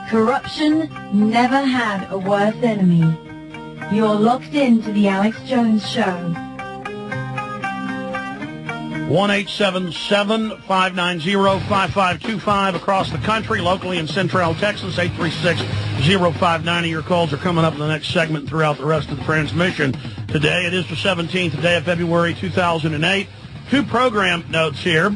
Corruption never had a worse enemy. You're locked into the Alex Jones Show. 1-877-590-5525 across the country, locally in Central Texas, 836-0590. Your calls are coming up in the next segment throughout the rest of the transmission. Today, it is the 17th day of February 2008. Two program notes here.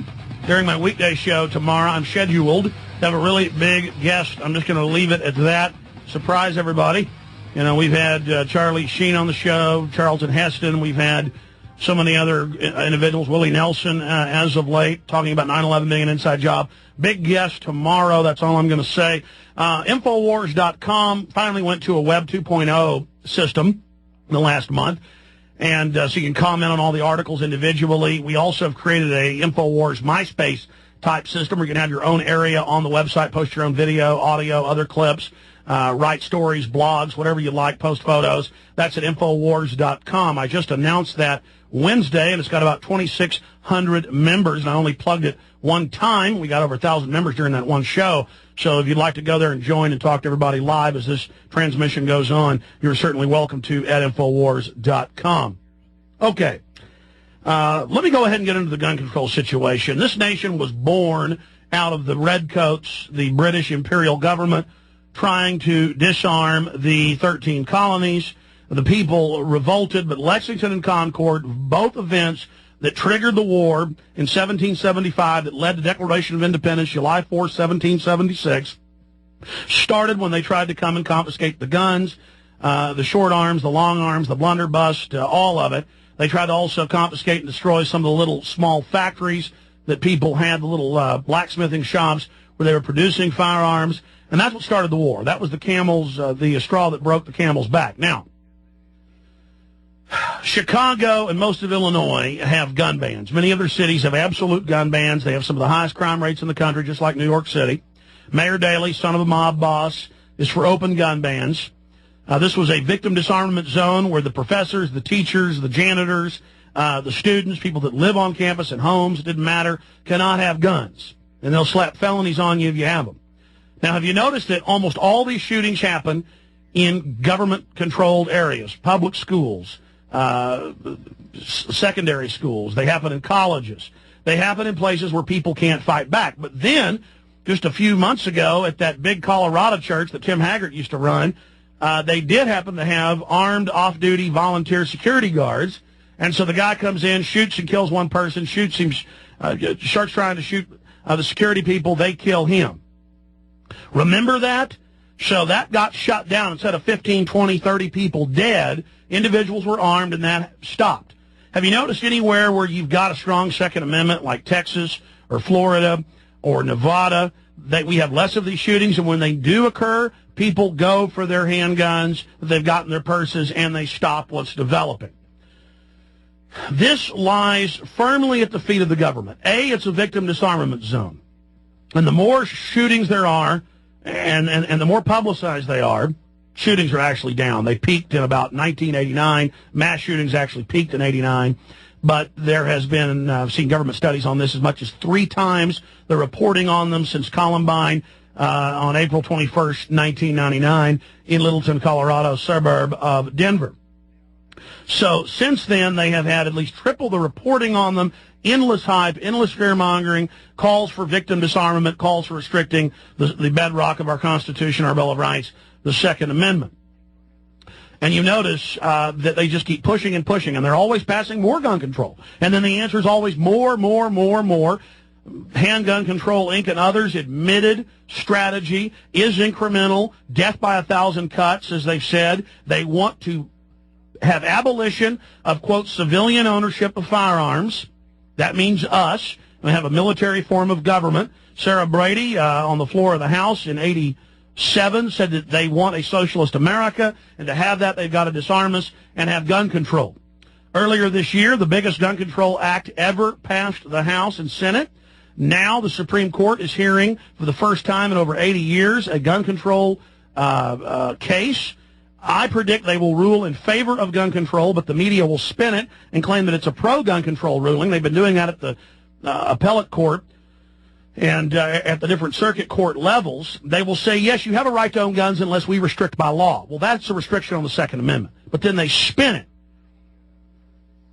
During my weekday show tomorrow, I'm scheduled to have a really big guest. I'm just going to leave it at that. Surprise everybody. You know, we've had Charlie Sheen on the show, Charlton Heston. We've had so many other individuals, Willie Nelson, as of late, talking about 9/11 being an inside job. Big guest tomorrow. That's all I'm going to say. Infowars.com finally went to a Web 2.0 system in the last month. And so you can comment on all the articles individually. We also have created a Infowars MySpace type system where you can have your own area on the website, post your own video, audio, other clips, write stories, blogs, whatever you like, post photos. That's at Infowars.com. I just announced that Wednesday, and it's got about 2,600 members, and I only plugged it one time. We got over 1,000 members during that one show. So if you'd like to go there and join and talk to everybody live as this transmission goes on, you're certainly welcome to at Infowars.com. Okay. Let me go ahead and get into the gun control situation. This nation was born out of the Redcoats, the British imperial government, trying to disarm the 13 colonies. The people revolted, but Lexington and Concord, both events that triggered the war in 1775 that led to the Declaration of Independence, July 4, 1776, started when they tried to come and confiscate the guns, the short arms, the long arms, the blunderbuss, all of it. They tried to also confiscate and destroy some of the little small factories that people had, the little blacksmithing shops where they were producing firearms, and that's what started the war. That was the camel's, the straw that broke the camel's back. Now, Chicago and most of Illinois have gun bans. Many other cities have absolute gun bans. They have some of the highest crime rates in the country, just like New York City. Mayor Daley, son of a mob boss, is for open gun bans. This was a victim disarmament zone where the professors, the teachers, the janitors, the students, people that live on campus and homes, it didn't matter, cannot have guns. And they'll slap felonies on you if you have them. Now, have you noticed that almost all these shootings happen in government-controlled areas, public schools, secondary schools? They happen in colleges. They happen in places where people can't fight back. But then, just a few months ago, at that big Colorado church that Tim Haggart used to run, they did happen to have armed off-duty volunteer security guards. And so the guy comes in, shoots and kills one person, shoots him, starts trying to shoot the security people, they kill him. Remember that? So that got shut down. Instead of 15, 20, 30 people dead, individuals were armed, and that stopped. Have you noticed anywhere where you've got a strong Second Amendment, like Texas or Florida or Nevada, that we have less of these shootings, and when they do occur, people go for their handguns that they've got in their purses, and they stop what's developing? This lies firmly at the feet of the government. It's a victim disarmament zone. And the more shootings there are, and the more publicized they are, shootings are actually down. They peaked in about 1989. Mass shootings actually peaked in 89. But there has been, I've seen government studies on this, as much as 3 times the reporting on them since Columbine on April 21st, 1999, in Littleton, Colorado, suburb of Denver. So since then, they have had at least triple the reporting on them, endless hype, endless fear-mongering, calls for victim disarmament, calls for restricting the bedrock of our Constitution, our Bill of Rights, the Second Amendment. And you notice that they just keep pushing and pushing, and they're always passing more gun control. And then the answer is always more. Handgun Control, Inc. and others admitted strategy is incremental, death by 1,000 cuts, as they've said. They want to have abolition of, quote, civilian ownership of firearms. That means us. We have a military form of government. Sarah Brady, on the floor of the House in 87, said that they want a socialist America, and to have that, they've got to disarm us and have gun control. Earlier this year, the biggest gun control act ever passed the House and Senate. Now the Supreme Court is hearing, for the first time in over 80 years, a gun control case. I predict they will rule in favor of gun control, but the media will spin it and claim that it's a pro-gun control ruling. They've been doing that at the appellate court and at the different circuit court levels, they will say, yes, you have a right to own guns unless we restrict by law. Well, that's a restriction on the Second Amendment. But then they spin it.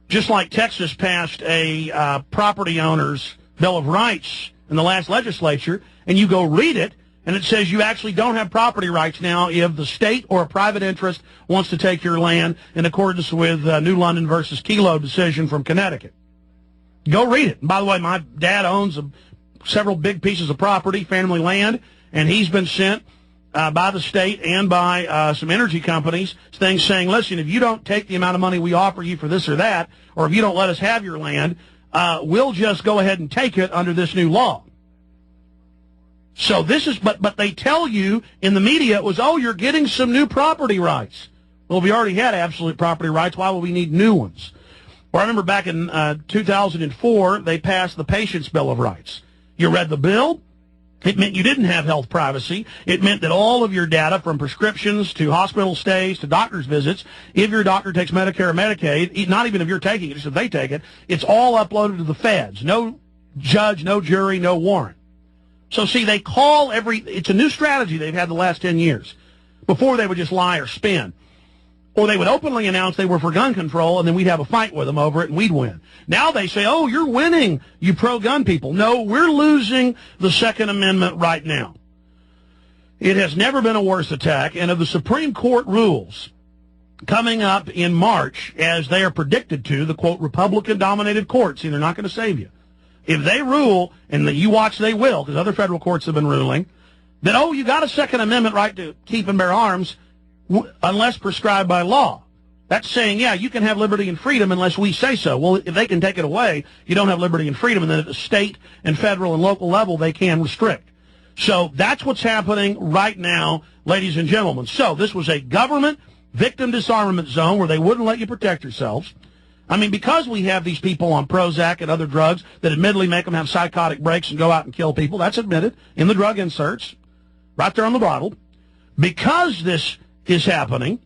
Just like Texas passed a property owner's Bill of Rights in the last legislature, and you go read it, and it says you actually don't have property rights now if the state or a private interest wants to take your land in accordance with New London versus Kelo decision from Connecticut. Go read it. And by the way, my dad owns several big pieces of property, family land, and he's been sent by the state and by some energy companies things saying, listen, if you don't take the amount of money we offer you for this or that, or if you don't let us have your land, we'll just go ahead and take it under this new law. So this is, but they tell you in the media it was, oh, you're getting some new property rights. Well, we already had absolute property rights. Why would we need new ones? Well, I remember back in 2004, they passed the Patient's Bill of Rights. You read the bill? It meant you didn't have health privacy. It meant that all of your data, from prescriptions to hospital stays to doctor's visits, if your doctor takes Medicare or Medicaid, not even if you're taking it, just if they take it, it's all uploaded to the feds. No judge, no jury, no warrant. So, see, they call it's a new strategy they've had the last 10 years. Before, they would just lie or spin. Or they would openly announce they were for gun control, and then we'd have a fight with them over it, and we'd win. Now they say, oh, you're winning, you pro-gun people. No, we're losing the Second Amendment right now. It has never been a worse attack, and of the Supreme Court rules coming up in March, as they are predicted to, the, quote, Republican-dominated courts, see, they're not going to save you. If they rule, and you watch they will, because other federal courts have been ruling, that, oh, you got a Second Amendment right to keep and bear arms unless prescribed by law. That's saying, yeah, you can have liberty and freedom unless we say so. Well, if they can take it away, you don't have liberty and freedom, and then at the state and federal and local level, they can restrict. So that's what's happening right now, ladies and gentlemen. So this was a government victim disarmament zone where they wouldn't let you protect yourselves. I mean, because we have these people on Prozac and other drugs that admittedly make them have psychotic breaks and go out and kill people, that's admitted in the drug inserts, right there on the bottle. Because this is happening,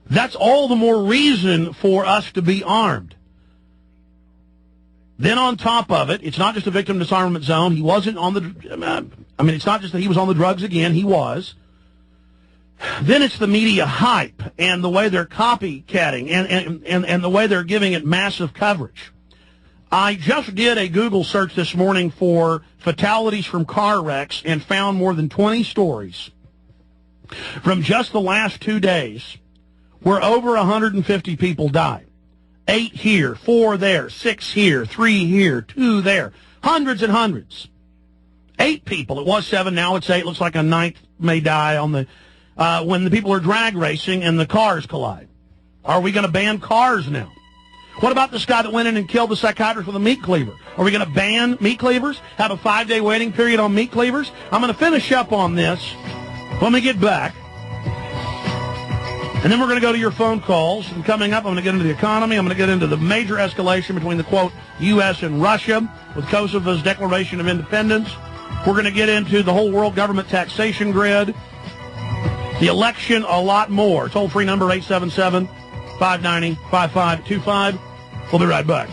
that's all the more reason for us to be armed. Then on top of it, it's not just a victim disarmament zone. He wasn't on the, it's not just that he was on the drugs again. He was. Then it's the media hype and the way they're copycatting and the way they're giving it massive coverage. I just did a Google search this morning for fatalities from car wrecks and found more than 20 stories from just the last 2 days where over 150 people died. 8 here, 4 there, 6 here, 3 here, 2 there. Hundreds and hundreds. 8 people. It was 7, now it's 8. Looks like a 9th may die on the when the people are drag racing and the cars collide. Are we going to ban cars now? What about this guy that went in and killed the psychiatrist with a meat cleaver? Are we going to ban meat cleavers? Have a 5-day waiting period on meat cleavers? I'm going to finish up on this when we get back. And then we're going to go to your phone calls. And coming up, I'm going to get into the economy. I'm going to get into the major escalation between the, quote, U.S. and Russia with Kosovo's declaration of independence. We're going to get into the whole world government taxation grid, the election, a lot more. Toll-free number 877-590-5525. We'll be right back.